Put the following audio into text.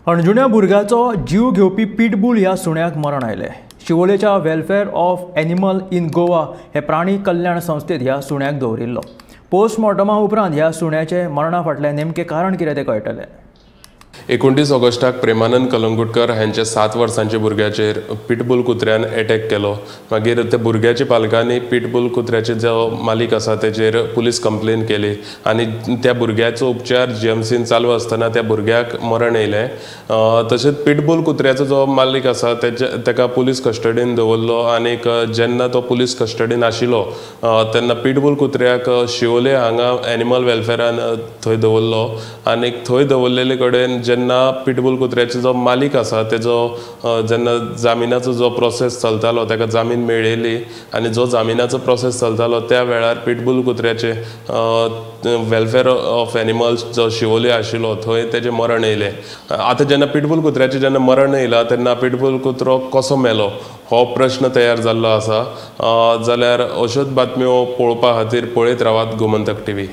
अणजुण्या भुरग्याचो जीव घेवपी पिटबुल ह्या सुण्याक मरण आयले। शिवोलेच्या welfare of animal in Goa हे प्राणी कल्याण संस्थेत ह्या सुण्याक दवरिल्लो। पोस्टमॉर्टमा उपरांत ह्या सुण्याचे मरणा फाटलें नेमके कारण कितें तें कळटलें। 29 ऑगस्टाक प्रेमानंद कलंगुटकर हांचे 7 वर्सांचे भुरग्याचेर पिटबुल कुत्र्यान अटॅक केलो। मागीर त्या भुरग्याच्या पालकांनी पिटबुल कुत्र्याचे जो मालीक आसा तेचेर पुलीस कंप्लेन केली आनी त्या भुरग्याचो उपचार जीएमसीन चालू आसतना त्या भुरग्याक मरण येयलें। तशेंच पिटबुल कुत्र्याचो जो मालीक आसा तेका पुलीस कस्टडीन दवरलो आनी जेन्ना तो पुलीस कस्टडीन आशिल्लो तेन्ना पिटबुल कुत्र्याक शिवोले हांगा एनिमल वेलफेअरान थंय दवरलो आनी थंय दवरलेले कडेन जेन्ना पिटबुल कुत्र्याचो जो मालीक आसा तेजो जेन्ना जामिनाचो जो प्रोसेस चलतालो ताका जामीन मेळयली आनी जो जामिनाचो प्रोसेस चलतालो त्या वेळार पिटबुल कुत्र्याचे वेलफेअर ऑफ एनिमल्स जो शिवोले आशिल्लो थंय तेजें मरण येयलें। आतां जेन्ना पिटबुल कुत्र्याचें जेन्ना मरण येयलां तेन्ना पिटबुल कुत्रो कसो मेलो हो प्रश्न तयार जाल्लो आसा। जाल्यार अश्योच बातम्यो पळोवपा खातीर पळयत रावात गोमंतक टीव्ही।